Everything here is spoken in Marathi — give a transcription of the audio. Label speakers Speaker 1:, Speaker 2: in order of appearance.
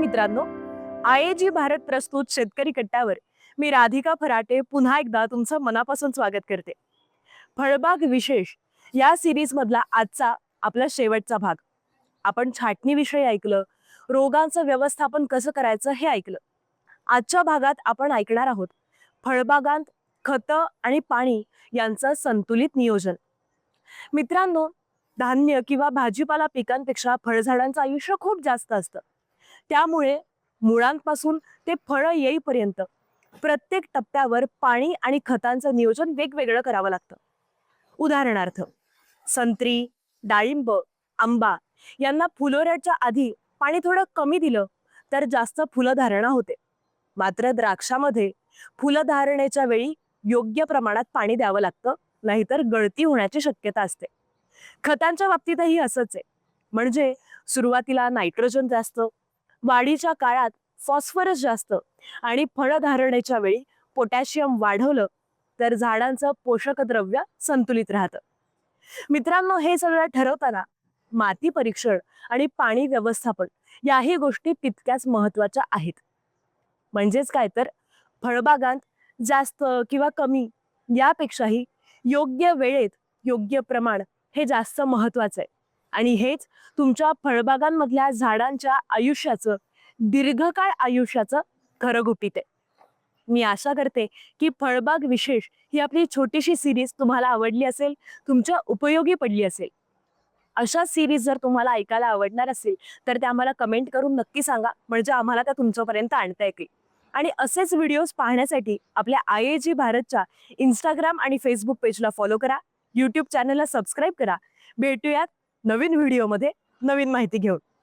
Speaker 1: मित्रांनो, आयएजी भारत प्रस्तुत शेतकरी कट्ट्यावर मी राधिका फराटे पुन्हा एकदा तुमचं मनापासून स्वागत करते. फळबाग विशेष या सिरीज मधला आजचा आपला शेवटचा भाग. आपण छाटणीविषयी ऐकलं, रोगांचं व्यवस्थापन कसं करायचं हे ऐकलं. आजच्या भागात आपण ऐकणार आहोत फळबागांत खतं आणि पाणी यांचं संतुलित नियोजन. मित्रांनो, धान्य किंवा भाजीपाला पिकांपेक्षा फळझाडांचं आयुष्य खूप जास्त असतं. त्यामुळे मुळांपासून ते फळं येईपर्यंत प्रत्येक टप्प्यावर पाणी आणि खतांचं नियोजन वेगवेगळं करावं लागतं. उदाहरणार्थ, संत्री, डाळिंब, आंबा यांना फुलोऱ्याच्या आधी पाणी थोडं कमी दिलं तर जास्त फुलधारणा होते. मात्र द्राक्षामध्ये फुलधारणेच्या वेळी योग्य प्रमाणात पाणी द्यावं लागतं, नाहीतर गळती होण्याची शक्यता असते. खतांच्या बाबतीतही असंच आहे. म्हणजे सुरुवातीला नायट्रोजन जास्त, वाढीच्या काळात फॉस्फरस जास्त आणि फळधारणेच्या वेळी पोटॅशियम वाढवलं तर झाडांचं पोषक द्रव्य संतुलित राहतं. मित्रांनो, हे सगळं ठरवताना माती परीक्षण आणि पाणी व्यवस्थापन याही गोष्टी तितक्याच महत्वाच्या आहेत. म्हणजेच काय तर फळबागांत जास्त किंवा कमी यापेक्षाही योग्य वेळेत योग्य प्रमाण हे जास्त महत्वाचं आहे. आणि हेच तुमच्या फळबागांमधल्या झाडांच्या आयुष्याचं, दीर्घकाळ आयुष्याचं खरं गुपित आहे. मी आशा करते की फळबाग विशेष ही आपली छोटीशी सिरीज तुम्हाला आवडली असेल, तुमच्या उपयोगी पडली असेल. अशा सिरीज जर तुम्हाला ऐकायला आवडणार असेल तर त्या आम्हाला कमेंट करून नक्की सांगा, म्हणजे आम्हाला त्या तुमच्यापर्यंत आणता येतील. आणि असेच व्हिडिओज पाहण्यासाठी आपल्या आयएजी भारतच्या इंस्टाग्राम आणि फेसबुक पेजला फॉलो करा, यूट्यूब चॅनलला सबस्क्राईब करा. भेटूयात नवीन व्हिडिओमध्ये नवीन माहिती घेऊन.